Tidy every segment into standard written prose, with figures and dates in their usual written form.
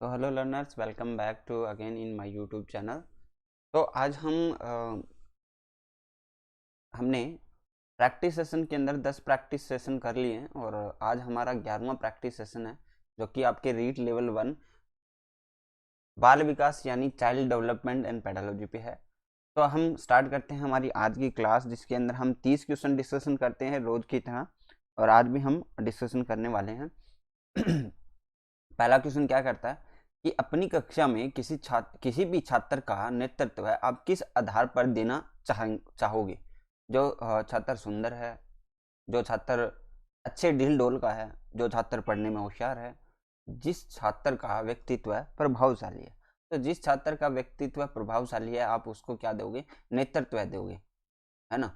तो hello learners, welcome back to again in my YouTube channel. तो आज हमने प्रैक्टिस सेशन के अंदर 10 प्रैक्टिस सेशन कर लिए हैं और आज हमारा 11वां प्रैक्टिस सेशन है, जो कि आपके रीड लेवल 1 बाल विकास यानी चाइल्ड डेवलपमेंट एंड पेडालॉजी पे है। तो हम स्टार्ट करते हैं हमारी आज की क्लास, जिसके अंदर हम 30 क्वेश्चन डिस्कशन करते हैं रोज की तरह, और आज भी हम डिस्कशन करने वाले हैं। पहला क्वेश्चन क्या करता है कि अपनी कक्षा में किसी भी छात्र का नेतृत्व है आप किस आधार पर देना चाहोगे। जो छात्र सुंदर है, जो छात्र अच्छे ढील डोल का है, जो छात्र पढ़ने में होशियार है, जिस छात्र का व्यक्तित्व प्रभावशाली है। तो जिस छात्र का व्यक्तित्व प्रभावशाली है आप उसको क्या दोगे, नेतृत्व दोगे, है ना।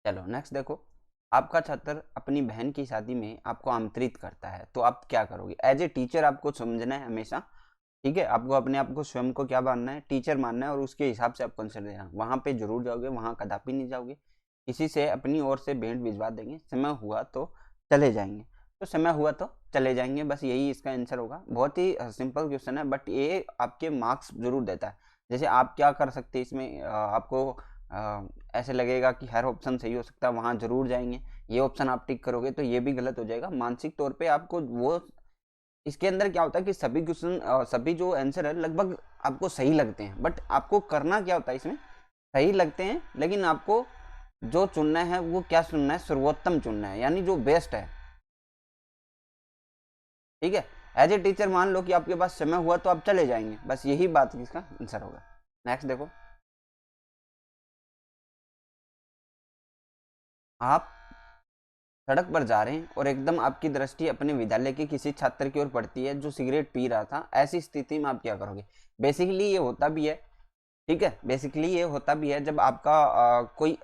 चलो नेक्स्ट देखो, आपका छात्र अपनी बहन की शादी में आपको आमंत्रित करता है तो आप क्या करोगे। एज ए टीचर आपको समझना है हमेशा, ठीक है। आपको अपने आप को स्वयं को क्या मानना है, टीचर मानना है, और उसके हिसाब से आपको आंसर देना। वहाँ पे जरूर जाओगे, वहाँ कदापि नहीं जाओगे। किसी से अपनी ओर से भेंट भिजवा देंगे, समय हुआ तो चले जाएंगे। तो समय हुआ तो चले जाएंगे, बस यही इसका आंसर होगा। बहुत ही सिंपल क्वेश्चन है, बट ये आपके मार्क्स जरूर देता है। जैसे आप क्या कर सकते हैं इसमें, आपको ऐसे लगेगा कि हर ऑप्शन सही हो सकता है, वहाँ जरूर जाएंगे, ये ऑप्शन आप टिक करोगे तो ये भी गलत हो जाएगा। मानसिक तौर पे आपको वो, इसके अंदर क्या होता है कि सभी क्वेश्चन सभी जो आंसर है लगभग आपको सही लगते हैं, बट आपको करना क्या होता है इसमें, सही लगते हैं लेकिन आपको जो चुनना है वो क्या चुनना है, सर्वोत्तम चुनना है, यानी जो बेस्ट है, ठीक है। एज ए टीचर मान लो कि आपके पास समय हुआ तो आप चले जाएंगे, बस यही बात इसका आंसर होगा। नेक्स्ट देखो, आप सड़क पर जा रहे हैं और एकदम आपकी दृष्टि अपने विद्यालय के किसी छात्र की ओर पड़ती है जो सिगरेट पी रहा था। ऐसी स्थिति में आप क्या करोगे। बेसिकली ये होता भी है, ठीक है, बेसिकली ये होता भी है जब आपका कोई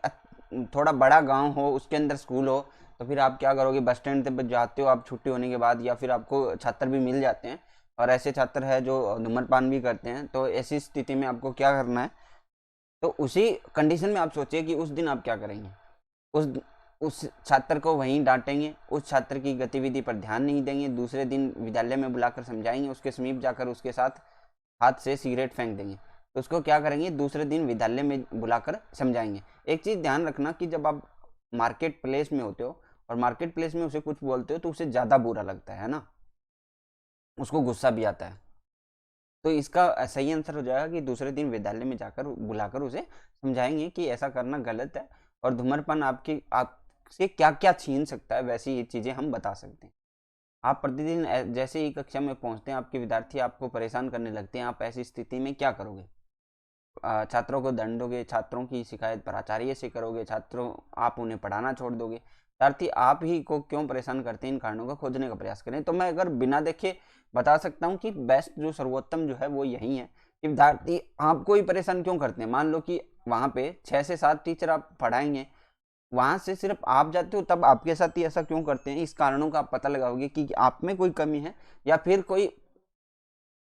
थोड़ा बड़ा गांव हो, उसके अंदर स्कूल हो, तो फिर आप क्या करोगे, बस स्टैंड पे जाते हो आप छुट्टी होने के बाद, या फिर आपको छात्र भी मिल जाते हैं और ऐसे छात्र है जो धूम्रपान भी करते हैं। तो ऐसी स्थिति में आपको क्या करना है, तो उसी कंडीशन में आप सोचिए कि उस दिन आप क्या करेंगे। उस उस छात्र को वहीं डांटेंगे, उस छात्र की गतिविधि पर ध्यान नहीं देंगे, दूसरे दिन विद्यालय में बुलाकर समझाएंगे, उसके समीप जाकर उसके साथ हाथ से सिगरेट फेंक देंगे। तो उसको क्या करेंगे, दूसरे दिन विद्यालय में बुलाकर समझाएंगे। एक चीज़ ध्यान रखना कि जब आप मार्केट प्लेस में होते हो और मार्केट प्लेस में उसे कुछ बोलते हो तो उसे ज़्यादा बुरा लगता है ना, उसको गुस्सा भी आता है। तो इसका सही आंसर हो जाएगा कि दूसरे दिन विद्यालय में जाकर बुलाकर उसे समझाएंगे कि ऐसा करना गलत है, और धूम्रपान आपसे क्या क्या छीन सकता है, वैसी ये चीज़ें हम बता सकते हैं। आप प्रतिदिन जैसे ही कक्षा में पहुंचते हैं आपके विद्यार्थी आपको परेशान करने लगते हैं, आप ऐसी स्थिति में क्या करोगे। छात्रों को दंड दोगे, छात्रों की शिकायत प्राचार्य से करोगे, छात्रों आप उन्हें पढ़ाना छोड़ दोगे। विद्यार्थी आप ही को क्यों परेशान करते हैं, इन कारणों को खोजने का प्रयास करें। तो मैं अगर बिना देखे बता सकता हूँ कि बेस्ट जो सर्वोत्तम जो है वो यही है कि विद्यार्थी आपको ही परेशान क्यों करते हैं। मान लो कि वहाँ पे 6 से 7 टीचर आप पढ़ाएंगे, वहां से सिर्फ आप जाते हो, तब आपके साथ ही ऐसा क्यों करते हैं। इस कारणों का आप पता लगाओगे कि आप में कोई कमी है या फिर कोई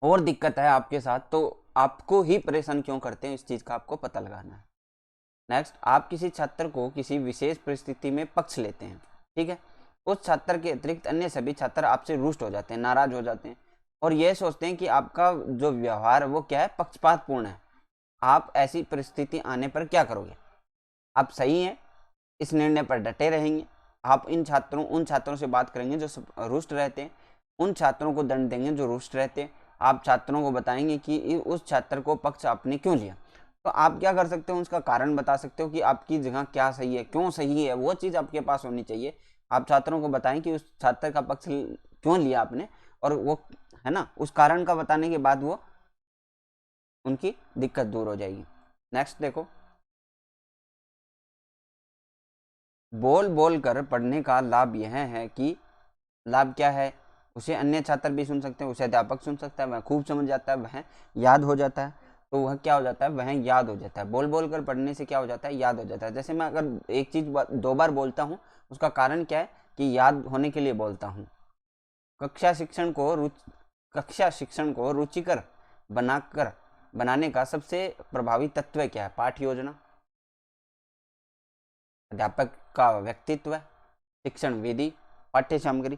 और दिक्कत है आपके साथ, तो आपको ही परेशान क्यों करते हैं, इस चीज का आपको पता लगाना है। नेक्स्ट, आप किसी छात्र को किसी विशेष परिस्थिति में पक्ष लेते हैं, ठीक है। उस छात्र के अतिरिक्त अन्य सभी छात्र आपसे रुष्ट हो जाते हैं, नाराज हो जाते हैं, और यह सोचते हैं कि आपका जो व्यवहार है वो क्या है, पक्षपातपूर्ण है। आप ऐसी परिस्थिति आने पर क्या करोगे। आप सही हैं, इस निर्णय पर डटे रहेंगे। आप उन छात्रों से बात करेंगे जो रुष्ट रहते हैं, उन छात्रों को दंड देंगे जो रुष्ट रहते हैं। आप छात्रों को बताएंगे कि उस छात्र को पक्ष आपने क्यों लिया। तो आप क्या कर सकते हो, उसका कारण बता सकते हो कि आपकी जगह क्या सही है, क्यों सही है, वो चीज़ आपके पास होनी चाहिए। आप छात्रों को बताएं कि उस छात्र का पक्ष क्यों लिया आपने, और वो, है ना, उस कारण का बताने के बाद वो उनकी दिक्कत दूर हो जाएगी। नेक्स्ट देखो, बोल बोल कर पढ़ने का लाभ यह है कि, लाभ क्या है, उसे अन्य छात्र भी सुन सकते हैं, उसे अध्यापक सुन सकता है, वह खूब समझ जाता है, वह याद हो जाता है। तो वह क्या हो जाता है, वह याद हो जाता है। बोल बोल कर पढ़ने से क्या हो जाता है, याद हो जाता है। जैसे मैं अगर एक चीज 2 बार बोलता हूँ, उसका कारण क्या है कि याद होने के लिए बोलता हूँ। कक्षा शिक्षण को कक्षा शिक्षण को रुचिकर बनाने का सबसे प्रभावी तत्व क्या है, पाठ योजना, अध्यापक का व्यक्तित्व, शिक्षण विधि, पाठ्य सामग्री।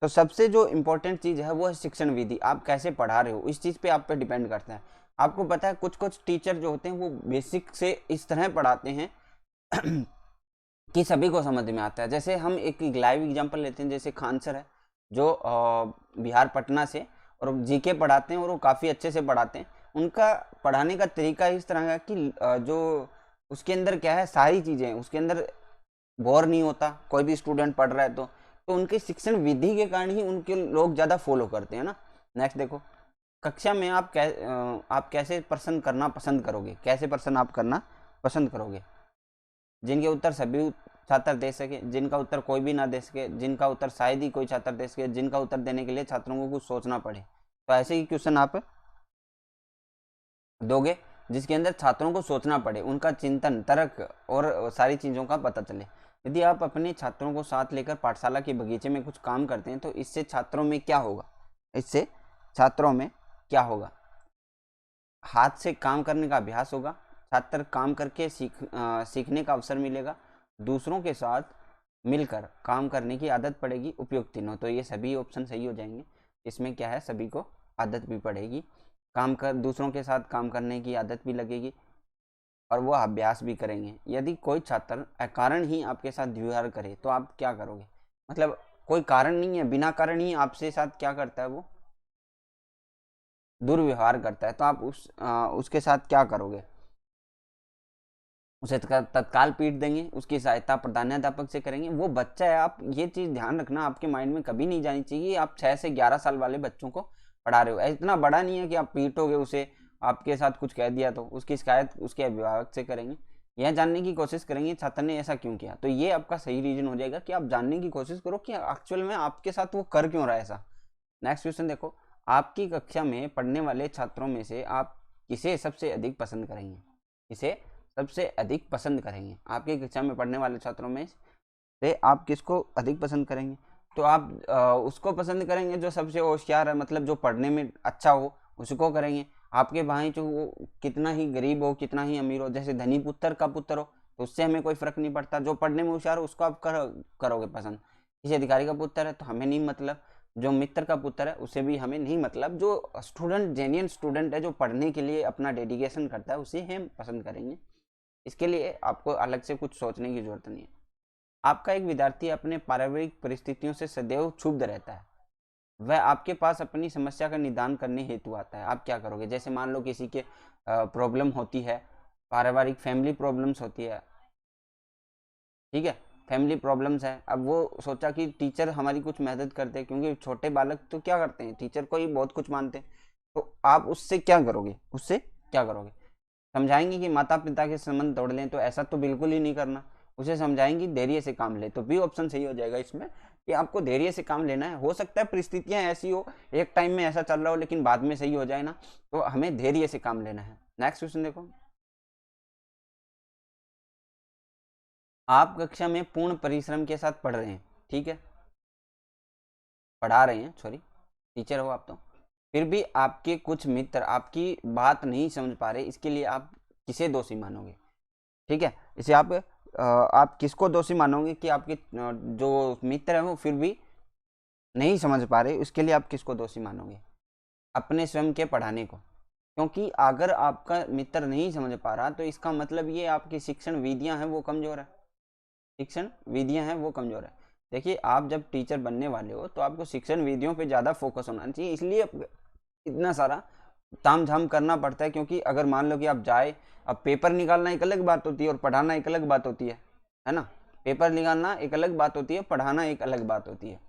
तो सबसे जो इम्पोर्टेंट चीज़ है वो है शिक्षण विधि, आप कैसे पढ़ा रहे हो, इस चीज़ पे आप पे डिपेंड करता है। आपको पता है कुछ कुछ टीचर जो होते हैं वो बेसिक से इस तरह पढ़ाते हैं कि सभी को समझ में आता है। जैसे हम एक लाइव एग्जांपल लेते हैं, जैसे खान सर है जो बिहार पटना से, और जीके पढ़ाते हैं और वो काफ़ी अच्छे से पढ़ाते हैं। उनका पढ़ाने का तरीका इस तरह का कि जो उसके अंदर क्या है, सारी चीज़ें उसके अंदर बोर नहीं होता, कोई भी स्टूडेंट पढ़ रहा है तो उनके शिक्षण विधि के कारण ही उनके लोग ज़्यादा फॉलो करते हैं ना। नेक्स्ट देखो, कक्षा में आप कैसे प्रश्न करना पसंद करोगे, कैसे प्रश्न आप करना पसंद करोगे, जिनके उत्तर सभी छात्र दे सके, जिनका उत्तर कोई भी ना दे सके, जिनका उत्तर शायद ही कोई छात्र दे सके, जिनका उत्तर देने के लिए छात्रों को कुछ सोचना पड़े। तो ऐसे ही क्वेश्चन आप दोगे जिसके अंदर छात्रों को सोचना पड़े, उनका चिंतन, तर्क और सारी चीज़ों का पता चले। यदि आप अपने छात्रों को साथ लेकर पाठशाला के बगीचे में कुछ काम करते हैं तो इससे छात्रों में क्या होगा, इससे छात्रों में क्या होगा, हाथ से काम करने का अभ्यास होगा, छात्र काम करके सीखने का अवसर मिलेगा, दूसरों के साथ मिलकर काम करने की आदत पड़ेगी, उपयुक्त तीनों। तो ये सभी ऑप्शन सही हो जाएंगे। इसमें क्या है, सभी को आदत भी पड़ेगी, दूसरों के साथ काम करने की आदत भी लगेगी और वो अभ्यास भी करेंगे। यदि कोई छात्र अकारण ही आपके साथ व्यवहार करे तो आप क्या करोगे, मतलब कोई कारण नहीं है, बिना कारण ही आपसे साथ क्या करता है, वो दुर्व्यवहार करता है, तो आप उसके साथ क्या करोगे, उसे तत्काल पीट देंगे, उसकी सहायता प्रधानाध्यापक से करेंगे। वो बच्चा है, आप ये चीज़ ध्यान रखना, आपके माइंड में कभी नहीं जानी चाहिए आप 6 से 11 साल वाले बच्चों को पढ़ा रहे हो। इतना बड़ा नहीं है कि आप पीटोगे उसे, आपके साथ कुछ कह दिया तो उसकी शिकायत उसके अभिभावक से करेंगे। यह जानने की कोशिश करेंगे छात्र ने ऐसा क्यों किया, तो ये आपका सही रीजन हो जाएगा कि आप जानने की कोशिश करो कि एक्चुअल में आपके साथ वो कर क्यों रहा है ऐसा। नेक्स्ट क्वेश्चन देखो, आपकी कक्षा में पढ़ने वाले छात्रों में से आप किसे सबसे अधिक पसंद करेंगे, किसे सबसे अधिक पसंद करेंगे, आपकी कक्षा में पढ़ने वाले छात्रों में से आप किसको अधिक पसंद करेंगे। तो आप उसको पसंद करेंगे जो सबसे होशियार है, मतलब जो पढ़ने में अच्छा हो उसको करेंगे। आपके भाई जो वो कितना ही गरीब हो, कितना ही अमीर हो, जैसे धनी पुत्र का पुत्र हो तो उससे हमें कोई फर्क नहीं पड़ता, जो पढ़ने में होशियार हो उसको आप करोगे पसंद। किसी अधिकारी का पुत्र है तो हमें नहीं मतलब, जो मित्र का पुत्र है उसे भी हमें नहीं मतलब, जो स्टूडेंट जेन्युइन स्टूडेंट है जो पढ़ने के लिए अपना डेडिकेशन करता है उसे हम पसंद करेंगे। इसके लिए आपको अलग से कुछ सोचने की जरूरत नहीं है। आपका एक विद्यार्थी अपने पारिवारिक परिस्थितियों से सदैव क्षुब्ध रहता है, वह आपके पास अपनी समस्या का निदान करने हेतु आता है, आप क्या करोगे। जैसे मान लो किसी के प्रॉब्लम होती है, पारिवारिक फैमिली प्रॉब्लम्स होती है, ठीक है, फैमिली प्रॉब्लम्स है। अब वो सोचा कि टीचर हमारी कुछ मदद करते हैं, क्योंकि छोटे बालक तो क्या करते हैं, टीचर को ही बहुत कुछ मानते हैं। तो आप उससे क्या करोगे, उससे क्या करोगे, समझाएंगे कि माता पिता के संबंध तोड़ लें, तो ऐसा तो बिल्कुल ही नहीं करना। उसे समझाएंगे धैर्य से काम ले, तो भी ऑप्शन सही हो जाएगा इसमें कि आपको धैर्य से काम लेना है। हो सकता है परिस्थितियां ऐसी हो, एक टाइम में ऐसा चल रहा हो लेकिन बाद में सही हो जाए ना, तो हमें धैर्य से काम लेना है। नेक्स्ट क्वेश्चन देखो, आप कक्षा में पूर्ण परिश्रम के साथ पढ़ रहे हैं, ठीक है, पढ़ा रहे हैं, सॉरी टीचर हो आप तो, फिर भी आपके कुछ मित्र आपकी बात नहीं समझ पा रहे, इसके लिए आप किसे दोषी मानोगे, ठीक है। इसे आप किसको दोषी मानोगे कि आपके जो मित्र हैं वो फिर भी नहीं समझ पा रहे, उसके लिए आप किसको दोषी मानोगे, अपने स्वयं के पढ़ाने को। क्योंकि अगर आपका मित्र नहीं समझ पा रहा तो इसका मतलब ये आपकी शिक्षण विधियां हैं वो कमजोर है, शिक्षण विधियां हैं वो कमजोर है। देखिए आप जब टीचर बनने वाले हो तो आपको शिक्षण विधियों पे ज़्यादा फोकस होना चाहिए, इसलिए इतना सारा ताम झाम करना पड़ता है। क्योंकि अगर मान लो कि आप जाए, अब पेपर निकालना एक अलग बात होती है और पढ़ाना एक अलग बात होती है ना, पेपर निकालना एक अलग बात होती है, पढ़ाना एक अलग बात होती है।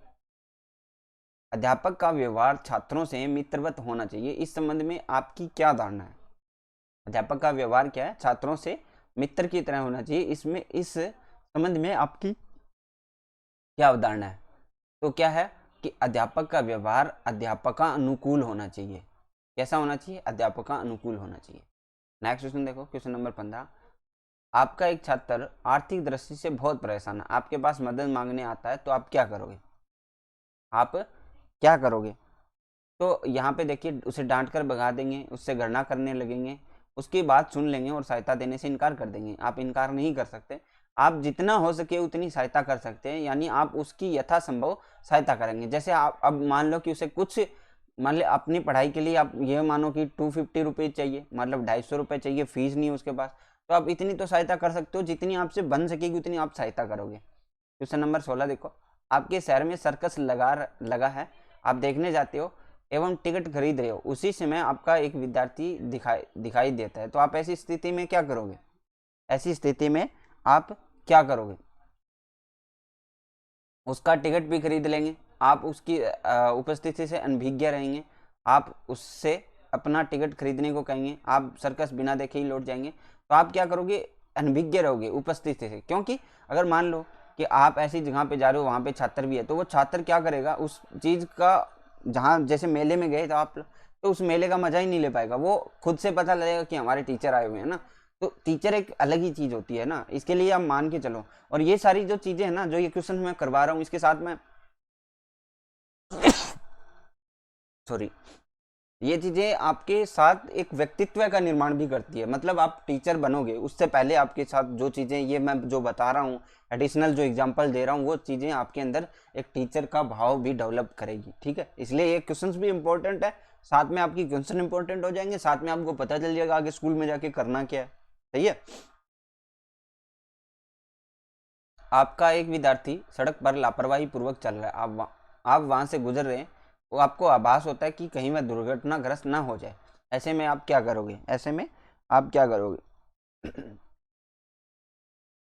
अध्यापक का व्यवहार छात्रों से मित्रवत होना चाहिए, इस संबंध में आपकी क्या धारणा है। अध्यापक का व्यवहार क्या है, छात्रों से मित्र की तरह होना चाहिए, इसमें इस संबंध में आपकी क्या अवधारणा है। तो क्या है कि अध्यापक का व्यवहार अध्यापक का अनुकूल होना चाहिए, कैसा होना चाहिए, अध्यापक का अनुकूल होना चाहिए। नेक्स्ट क्वेश्चन देखो, क्वेश्चन नंबर 15, आपका एक छात्र आर्थिक दृष्टि से बहुत परेशान है, आपके पास मदद मांगने आता है, तो आप क्या करोगे, आप क्या करोगे। तो यहाँ पे देखिए उसे डांट कर भगा देंगे, उससे गणना करने लगेंगे, उसकी बात सुन लेंगे और सहायता देने से इनकार कर देंगे, आप इनकार नहीं कर सकते। आप जितना हो सके उतनी सहायता कर सकते हैं, यानी आप उसकी यथासंभव सहायता करेंगे। जैसे आप अब मान लो कि उसे कुछ, मान लो अपनी पढ़ाई के लिए आप ये मानो कि 250 रुपये चाहिए, मतलब 250 रुपये चाहिए, फीस नहीं है उसके पास, तो आप इतनी तो सहायता कर सकते हो, जितनी आपसे बन सकेगी उतनी आप सहायता करोगे। क्वेश्चन नंबर 16 देखो, आपके शहर में सर्कस लगा है, आप देखने जाते हो एवं टिकट खरीद रहे हो, उसी समय आपका एक विद्यार्थी दिखाई देता है, तो आप ऐसी स्थिति में क्या करोगे? ऐसी स्थिति में आप क्या करोगे? उसका टिकट भी खरीद लेंगे, आप उसकी उपस्थिति से अनभिज्ञ रहेंगे, आप उससे अपना टिकट खरीदने को कहेंगे, आप सर्कस बिना देखे ही लौट जाएंगे, तो आप क्या करोगे? अनभिज्ञ रहोगे उपस्थिति से। क्योंकि अगर मान लो कि आप ऐसी जगह पे जा रहे हो, वहाँ पे छात्र भी है, तो वो छात्र क्या करेगा उस चीज़ का, जहाँ जैसे मेले में गए तो आप, तो उस मेले का मजा ही नहीं ले पाएगा, वो खुद से पता लगेगा कि हमारे टीचर आए हुए हैं ना, तो टीचर एक अलग ही चीज़ होती है ना, इसके लिए आप मान के चलो। और ये सारी जो चीज़ें हैं ना, जो ये क्वेश्चन मैं करवा रहा हूँ, इसके साथ में सॉरी, ये चीज़ें आपके साथ एक व्यक्तित्व का निर्माण भी करती है। मतलब आप टीचर बनोगे उससे पहले आपके साथ जो चीज़ें ये मैं जो बता रहा हूँ, एडिशनल जो एग्जांपल दे रहा हूँ, वो चीज़ें आपके अंदर एक टीचर का भाव भी डेवलप करेगी। ठीक है, इसलिए ये क्वेश्चंस भी इंपॉर्टेंट है, साथ में आपकी क्वेश्चन इंपॉर्टेंट हो जाएंगे, साथ में आपको पता चल जाएगा आगे स्कूल में जाके करना क्या है। सही है। आपका एक विद्यार्थी सड़क पर लापरवाही पूर्वक चल रहा है, आप वहां से गुजर रहे हैं, वो आपको आभास होता है कि कहीं वह दुर्घटनाग्रस्त ना हो जाए, ऐसे में आप क्या करोगे? ऐसे में आप क्या करोगे?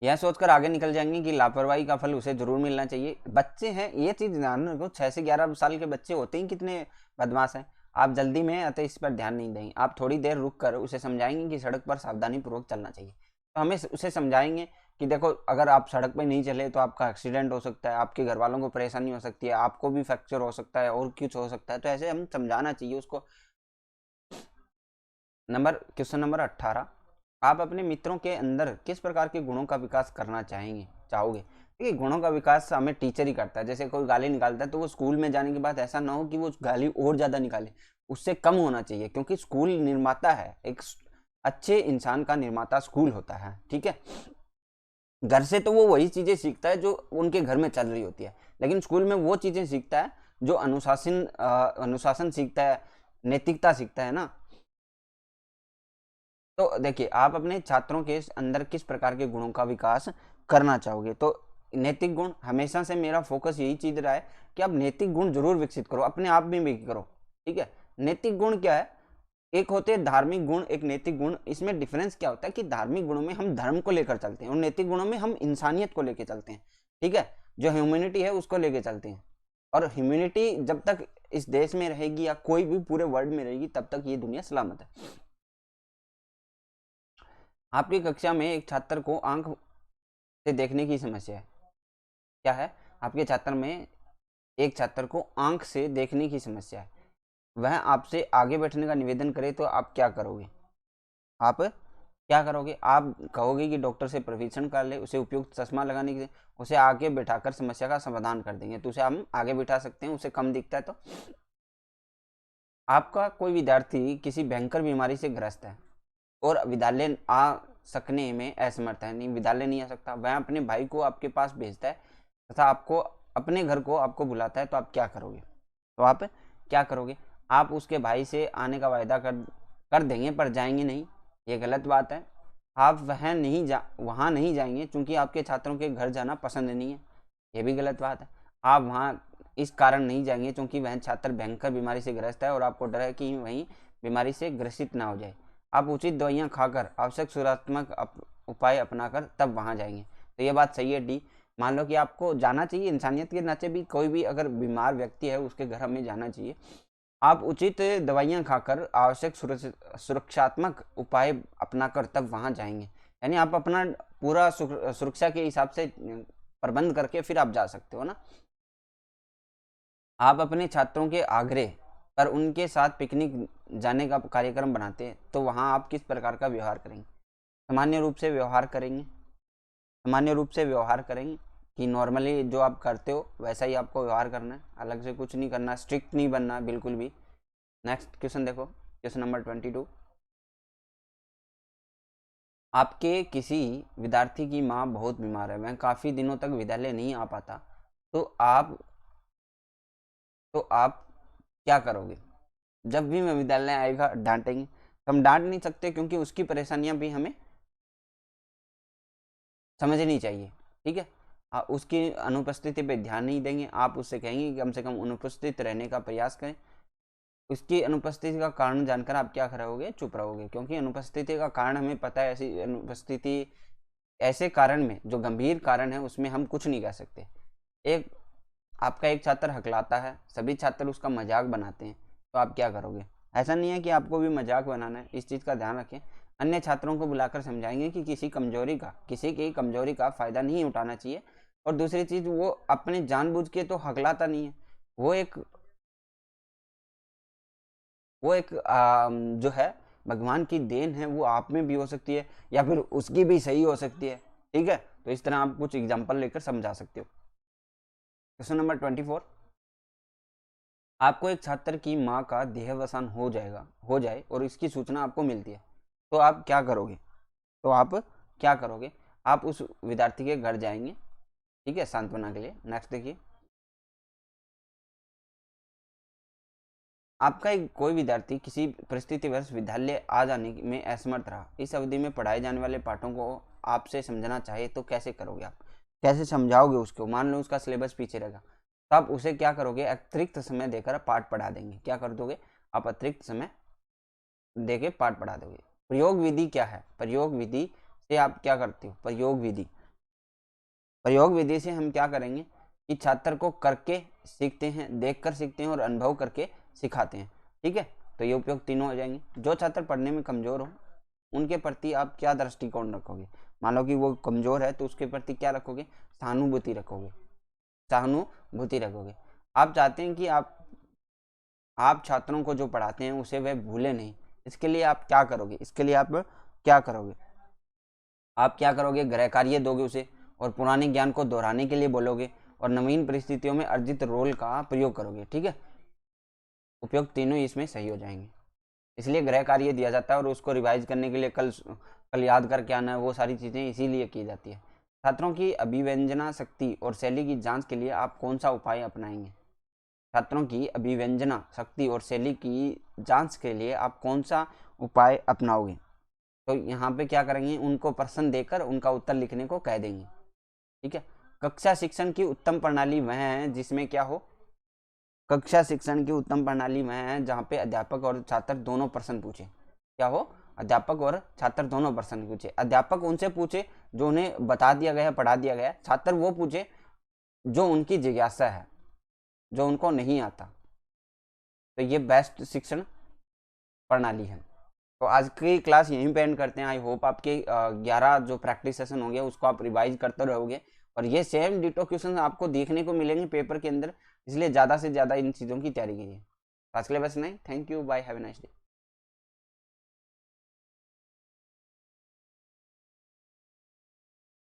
यह सोचकर आगे निकल जाएंगे कि लापरवाही का फल उसे जरूर मिलना चाहिए। बच्चे हैं, ये चीज ध्यान रखो, 6 से 11 साल के बच्चे होते ही कितने बदमाश हैं। आप जल्दी में अतः इस पर ध्यान नहीं देंगे, आप थोड़ी देर रुक कर उसे समझाएंगे कि सड़क पर सावधानी पूर्वक चलना चाहिए। तो हमें उसे समझाएंगे कि देखो, अगर आप सड़क पर नहीं चले तो आपका एक्सीडेंट हो सकता है, आपके घर वालों को परेशानी हो सकती है, आपको भी फ्रैक्चर हो सकता है और कुछ हो सकता है, तो ऐसे हम समझाना चाहिए उसको। क्वेश्चन नंबर 18, आप अपने मित्रों के अंदर किस प्रकार के गुणों का विकास करना चाहोगे? देखिए, गुणों का विकास हमें टीचर ही करता है। जैसे कोई गाली निकालता है तो वो स्कूल में जाने के बाद ऐसा ना हो कि वो गाली और ज्यादा निकाले, उससे कम होना चाहिए, क्योंकि स्कूल निर्माता है, एक अच्छे इंसान का निर्माता स्कूल होता है। ठीक है, घर से तो वो वही चीजें सीखता है जो उनके घर में चल रही होती है, लेकिन स्कूल में वो चीजें सीखता है जो अनुशासन सीखता है, नैतिकता सीखता है ना। तो देखिए, आप अपने छात्रों के अंदर किस प्रकार के गुणों का विकास करना चाहोगे? तो नैतिक गुण, हमेशा से मेरा फोकस यही चीज रहा है कि आप नैतिक गुण जरूर विकसित करो, अपने आप में भी करो। ठीक है, नैतिक गुण क्या है? एक होते हैं धार्मिक गुण, एक नैतिक गुण। इसमें डिफरेंस क्या होता है कि धार्मिक गुणों में हम धर्म को लेकर चलते हैं और नैतिक गुणों में हम इंसानियत को लेकर चलते हैं। ठीक है, जो ह्यूमैनिटी है उसको लेकर चलते हैं, और ह्यूमैनिटी जब तक इस देश में रहेगी या कोई भी पूरे वर्ल्ड में रहेगी तब तक ये दुनिया सलामत है। आपकी कक्षा में एक छात्र को आंख से देखने की समस्या है। क्या है? आपके छात्र में एक छात्र को आंख से देखने की समस्या है, वह आपसे आगे बैठने का निवेदन करे तो आप क्या करोगे? आप क्या करोगे? आप कहोगे कि डॉक्टर से प्रशिक्षण कर ले, उसे उपयुक्त चश्मा लगाने के, उसे आगे बैठाकर समस्या का समाधान कर देंगे, तो उसे हम आगे बैठा सकते हैं, उसे कम दिखता है तो। आपका कोई विद्यार्थी किसी भयंकर बीमारी से ग्रस्त है और विद्यालय आ सकने में असमर्थ है, नहीं विद्यालय नहीं आ सकता, वह अपने भाई को आपके पास भेजता है तथा आपको अपने घर को आपको बुलाता है, तो आप क्या करोगे? तो आप क्या करोगे? आप उसके भाई से आने का वायदा कर देंगे पर जाएंगे नहीं, ये गलत बात है। आप वहाँ नहीं जाएंगे क्योंकि आपके छात्रों के घर जाना पसंद नहीं है, ये भी गलत बात है। आप वहाँ इस कारण नहीं जाएंगे क्योंकि वह छात्र भयंकर बीमारी से ग्रस्त है और आपको डर है कि वहीं बीमारी से ग्रसित ना हो जाए। आप उचित दवाइयाँ खाकर आवश्यक सुरक्षात्मक उपाय अपनाकर तब वहाँ जाएंगे। तो ये बात सही है डी। मान लो कि आपको जाना चाहिए, इंसानियत के नाते भी कोई भी अगर बीमार व्यक्ति है उसके घर हमें जाना चाहिए। आप उचित दवाइयाँ खाकर आवश्यक सुरक्षात्मक उपाय अपनाकर तब वहाँ जाएंगे, यानी आप अपना पूरा सुरक्षा के हिसाब से प्रबंध करके फिर आप जा सकते हो ना। आप अपने छात्रों के आग्रह पर उनके साथ पिकनिक जाने का कार्यक्रम बनाते हैं, तो वहाँ आप किस प्रकार का व्यवहार करेंगे? सामान्य रूप से व्यवहार करेंगे, सामान्य रूप से व्यवहार करेंगे कि नॉर्मली जो आप करते हो वैसा ही आपको व्यवहार करना है, अलग से कुछ नहीं करना, स्ट्रिक्ट नहीं बनना बिल्कुल भी। नेक्स्ट क्वेश्चन देखो, क्वेश्चन नंबर 22, आपके किसी विद्यार्थी की माँ बहुत बीमार है, वह काफ़ी दिनों तक विद्यालय नहीं आ पाता, तो आप क्या करोगे? जब भी मैं विद्यालय आएगा डांटेंगे, हम डांट नहीं सकते क्योंकि उसकी परेशानियां भी हमें समझनी चाहिए, ठीक है। उसकी अनुपस्थिति पे ध्यान नहीं देंगे, आप उससे कहेंगे कि कम से कम अनुपस्थित रहने का प्रयास करें। उसकी अनुपस्थिति का कारण जानकर आप क्या करोगे? चुप रहोगे, क्योंकि अनुपस्थिति का कारण हमें पता है। ऐसी अनुपस्थिति, ऐसे कारण में जो गंभीर कारण है उसमें हम कुछ नहीं कह सकते। एक आपका एक छात्र हकलाता है, सभी छात्र उसका मजाक बनाते हैं, तो आप क्या करोगे? ऐसा नहीं है कि आपको भी मजाक बनाना है, इस चीज़ का ध्यान रखें। अन्य छात्रों को बुलाकर समझाएंगे कि किसी की कमजोरी का फायदा नहीं उठाना चाहिए। और दूसरी चीज, वो अपने जानबूझ के तो हकलाता नहीं है, वो एक जो है भगवान की देन है, वो आप में भी हो सकती है या फिर उसकी भी सही हो सकती है, ठीक है। तो इस तरह आप कुछ एग्जाम्पल लेकर समझा सकते हो। क्वेश्चन नंबर 24, आपको एक छात्र की माँ का देहावसान हो जाए और इसकी सूचना आपको मिलती है, तो आप क्या करोगे? आप उस विद्यार्थी के घर जाएंगे, ठीक है, सांत्वना के लिए। नेक्स्ट देखिए, आपका एक कोई विद्यार्थी किसी परिस्थितिवश विद्यालय आ जाने में असमर्थ रहा, इस अवधि में पढ़ाए जाने वाले पाठों को आपसे समझना चाहे, तो कैसे करोगे? आप कैसे समझाओगे उसको? मान लो उसका सिलेबस पीछे रहेगा, तो आप उसे क्या करोगे? अतिरिक्त समय देकर पाठ पढ़ा देंगे। क्या कर दोगे? आप अतिरिक्त समय देके पाठ पढ़ा दोगे। प्रयोग विधि क्या है? प्रयोग विधि से आप क्या करते हो? प्रयोग विधि से हम क्या करेंगे कि छात्र को करके सीखते हैं, देखकर सीखते हैं और अनुभव करके सिखाते हैं, ठीक है। तो ये उपयोग तीनों हो जाएंगे। जो छात्र पढ़ने में कमजोर हो, उनके प्रति आप क्या दृष्टिकोण रखोगे? मान लो कि वो कमजोर है, तो उसके प्रति क्या रखोगे? सहानुभूति रखोगे। आप चाहते हैं कि आप छात्रों को जो पढ़ाते हैं उसे वह भूले नहीं। इसके लिए आप क्या करोगे? आप क्या करोगे? गृह कार्य दोगे उसे, और पुराने ज्ञान को दोहराने के लिए बोलोगे, और नवीन परिस्थितियों में अर्जित रोल का प्रयोग करोगे, ठीक है। उपयोग तीनों इसमें सही हो जाएंगे। इसलिए गृह कार्य दिया जाता है और उसको रिवाइज करने के लिए कल याद करके आना है, वो सारी चीज़ें इसीलिए की जाती है। छात्रों की अभिव्यंजना शक्ति और शैली की जांच के लिए आप कौन सा उपाय अपनाएंगे? छात्रों की अभिव्यंजना शक्ति और शैली की जांच के लिए आप कौन सा उपाय अपनाओगे? तो यहाँ पे क्या करेंगे? उनको प्रश्न देकर उनका उत्तर लिखने को कह देंगे, ठीक है। कक्षा शिक्षण की उत्तम प्रणाली वह है जिसमें क्या हो? कक्षा शिक्षण की उत्तम प्रणाली वह है जहाँ पे अध्यापक और छात्र दोनों प्रश्न पूछे। क्या हो? अध्यापक और छात्र दोनों प्रश्न पूछे। अध्यापक उनसे पूछे जो उन्हें बता दिया गया, पढ़ा दिया गया। छात्र वो पूछे जो उनकी जिज्ञासा है, जो उनको नहीं आता। तो ये बेस्ट शिक्षण प्रणाली है। तो आज की क्लास यहीं पे एंड करते हैं। आई होप आपके 11 जो प्रैक्टिस सेशन होंगे उसको आप रिवाइज करते रहोगे, और ये सेम डिटो क्वेश्चन आपको देखने को मिलेंगे पेपर के अंदर, इसलिए ज़्यादा से ज़्यादा इन चीज़ों की तैयारी कीजिए। आज के लिए बस नहीं। Thank you, bye, have a nice day.